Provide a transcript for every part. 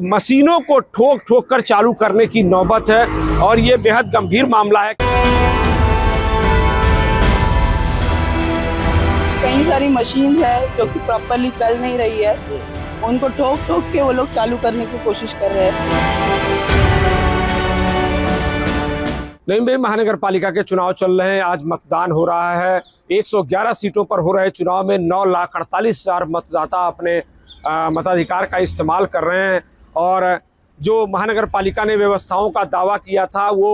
मशीनों को ठोक ठोक कर चालू करने की नौबत है और ये बेहद गंभीर मामला है। कई सारी मशीन है जो कि प्रॉपरली चल नहीं रही है, उनको ठोक ठोक के वो लोग चालू करने की कोशिश कर रहे हैं। नई मुंबई महानगर पालिका के चुनाव चल रहे हैं। आज मतदान हो रहा है। 111 सीटों पर हो रहे चुनाव में 9,48,000 मतदाता अपने मताधिकार का इस्तेमाल कर रहे हैं। और जो महानगर पालिका ने व्यवस्थाओं का दावा किया था वो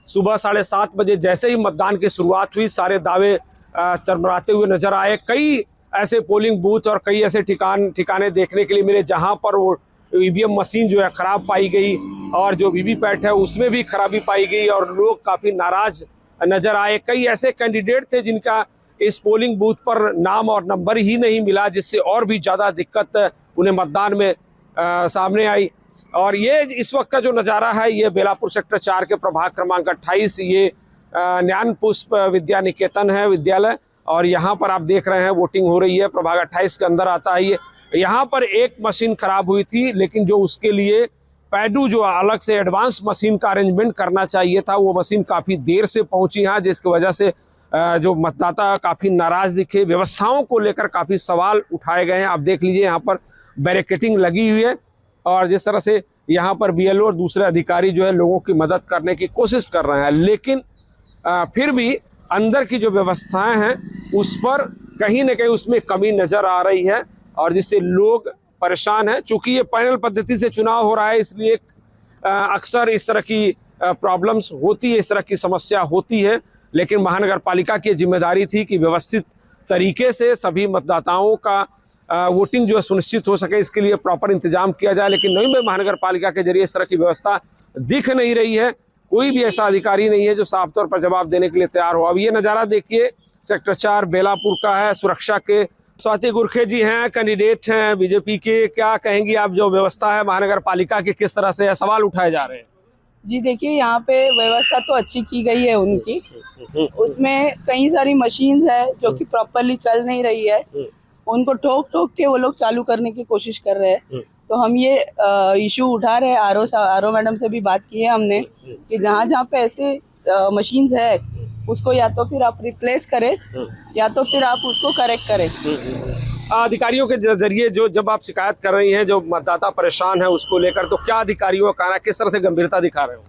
सुबह 7:30 बजे जैसे ही मतदान की शुरुआत हुई सारे दावे चरमराते हुए नजर आए। कई ऐसे पोलिंग बूथ और कई ऐसे ठिकाने देखने के लिए मिले जहां पर वो ईवीएम मशीन जो है खराब पाई गई और जो वीवीपैट है उसमें भी खराबी पाई गई और लोग काफ़ी नाराज नजर आए। कई ऐसे कैंडिडेट थे जिनका इस पोलिंग बूथ पर नाम और नंबर ही नहीं मिला, जिससे और भी ज़्यादा दिक्कत उन्हें मतदान में सामने आई। और ये इस वक्त का जो नज़ारा है ये बेलापुर सेक्टर 4 के प्रभाग क्रमांक 28 ये ज्ञान पुष्प विद्या निकेतन है विद्यालय, और यहाँ पर आप देख रहे हैं वोटिंग हो रही है। प्रभाग 28 के अंदर आता है ये। यहाँ पर एक मशीन खराब हुई थी, लेकिन जो उसके लिए पैडू जो अलग से एडवांस मशीन का अरेंजमेंट करना चाहिए था वो मशीन काफ़ी देर से पहुंची यहाँ, जिसकी वजह से जो मतदाता काफ़ी नाराज दिखे। व्यवस्थाओं को लेकर काफ़ी सवाल उठाए गए हैं। आप देख लीजिए यहाँ पर बैरिकेडिंग लगी हुई है और जिस तरह से यहाँ पर बीएलओ और दूसरे अधिकारी जो है लोगों की मदद करने की कोशिश कर रहे हैं, लेकिन फिर भी अंदर की जो व्यवस्थाएं हैं उस पर कहीं ना कहीं उसमें कमी नज़र आ रही है और जिससे लोग परेशान हैं। चूंकि ये पैनल पद्धति से चुनाव हो रहा है इसलिए अक्सर इस तरह की प्रॉब्लम्स होती है, इस तरह की समस्या होती है, लेकिन महानगर पालिका की जिम्मेदारी थी कि व्यवस्थित तरीके से सभी मतदाताओं का वोटिंग जो है सुनिश्चित हो सके, इसके लिए प्रॉपर इंतजाम किया जाए। लेकिन नई मुंबई महानगर पालिका के जरिए इस तरह की व्यवस्था दिख नहीं रही है। कोई भी ऐसा अधिकारी नहीं है जो साफ तौर पर जवाब देने के लिए तैयार हो। अब ये नज़ारा देखिए सेक्टर 4 बेलापुर का है। सुरक्षा के स्वाति गुरखे जी हैं, कैंडिडेट हैं बीजेपी के। क्या कहेंगी आप, जो व्यवस्था है महानगर पालिका की किस तरह से सवाल उठाए जा रहे हैं? जी देखिए, यहाँ पे व्यवस्था तो अच्छी की गई है उनकी, उसमें कई सारी मशीन है जो कि प्रॉपरली चल नहीं रही है, उनको ठोक ठोक के वो लोग चालू करने की कोशिश कर रहे हैं। तो हम ये इशू उठा रहे हैं, आरओ मैडम से भी बात की है हमने कि जहाँ जहाँ पे ऐसे मशीन्स है उसको या तो फिर आप रिप्लेस करें या तो फिर आप उसको करेक्ट करें। अधिकारियों के जरिए जो जब आप शिकायत कर रही हैं, जो मतदाता परेशान है उसको लेकर, तो क्या अधिकारियों का कहना है, किस तरह से गंभीरता दिखा रहे हो?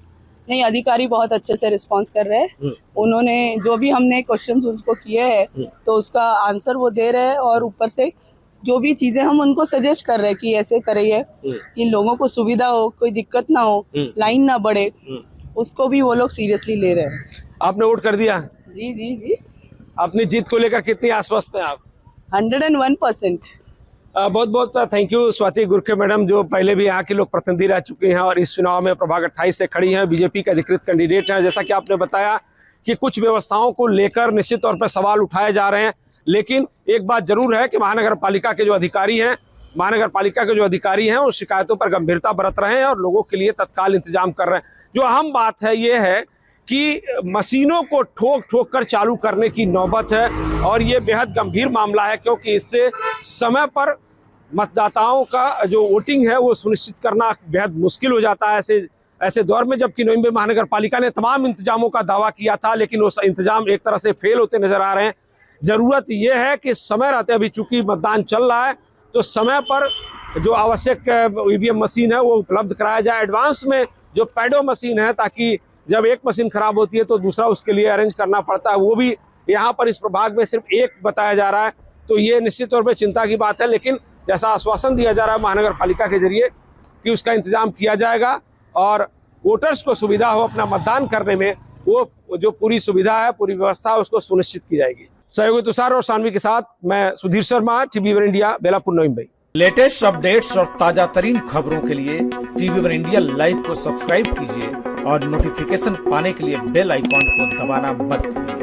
नहीं, अधिकारी बहुत अच्छे से रिस्पांस कर रहे हैं। उन्होंने जो भी हमने क्वेश्चंस उसको किए हैं तो उसका आंसर वो दे रहे हैं और ऊपर से जो भी चीजें हम उनको सजेस्ट कर रहे हैं कि ऐसे करिए कि लोगों को सुविधा हो, कोई दिक्कत ना हो, लाइन ना बढ़े, उसको भी वो लोग सीरियसली ले रहे हैं। आपने वोट कर दिया? जी जी जी। अपनी जीत को लेकर कितनी आश्वस्त हैं आप? 101%। बहुत बहुत थैंक यू स्वाति गुरखे मैडम, जो पहले भी यहाँ के लोग प्रतिनिधि रह चुके हैं और इस चुनाव में प्रभाग 28 से खड़ी हैं, बीजेपी के अधिकृत कैंडिडेट हैं। जैसा कि आपने बताया कि कुछ व्यवस्थाओं को लेकर निश्चित तौर पर सवाल उठाए जा रहे हैं, लेकिन एक बात जरूर है कि महानगर पालिका के जो अधिकारी हैं उस शिकायतों पर गंभीरता बरत रहे हैं और लोगों के लिए तत्काल इंतजाम कर रहे हैं। जो अहम बात है ये है कि मशीनों को ठोक ठोक कर चालू करने की नौबत है और ये बेहद गंभीर मामला है, क्योंकि इससे समय पर मतदाताओं का जो वोटिंग है वो सुनिश्चित करना बेहद मुश्किल हो जाता है ऐसे दौर में। जबकि नई मुंबई महानगर पालिका ने तमाम इंतजामों का दावा किया था, लेकिन वो इंतजाम एक तरह से फेल होते नजर आ रहे हैं। जरूरत यह है कि समय रहते, अभी चूंकि मतदान चल रहा है तो समय पर जो आवश्यक ईवीएम मशीन है वो उपलब्ध कराया जाए, एडवांस में जो पैडो मशीन है, ताकि जब एक मशीन खराब होती है तो दूसरा उसके लिए अरेंज करना पड़ता है। वो भी यहाँ पर इस प्रभाग में सिर्फ एक बताया जा रहा है, तो ये निश्चित तौर पर चिंता की बात है। लेकिन जैसा आश्वासन दिया जा रहा है महानगर पालिका के जरिए कि उसका इंतजाम किया जाएगा और वोटर्स को सुविधा हो अपना मतदान करने में, वो जो पूरी सुविधा है, पूरी व्यवस्था है, उसको सुनिश्चित की जाएगी। सहयोगी तुषार और सानवी के साथ मैं Sudhir Sharma, TV one India, Belapur, नई मुंबई। लेटेस्ट अपडेट्स और ताजा तरीन खबरों के लिए टीवी वन इंडिया लाइव को सब्सक्राइब कीजिए और नोटिफिकेशन पाने के लिए बेल आइकॉन को दबाना मत भूलिए।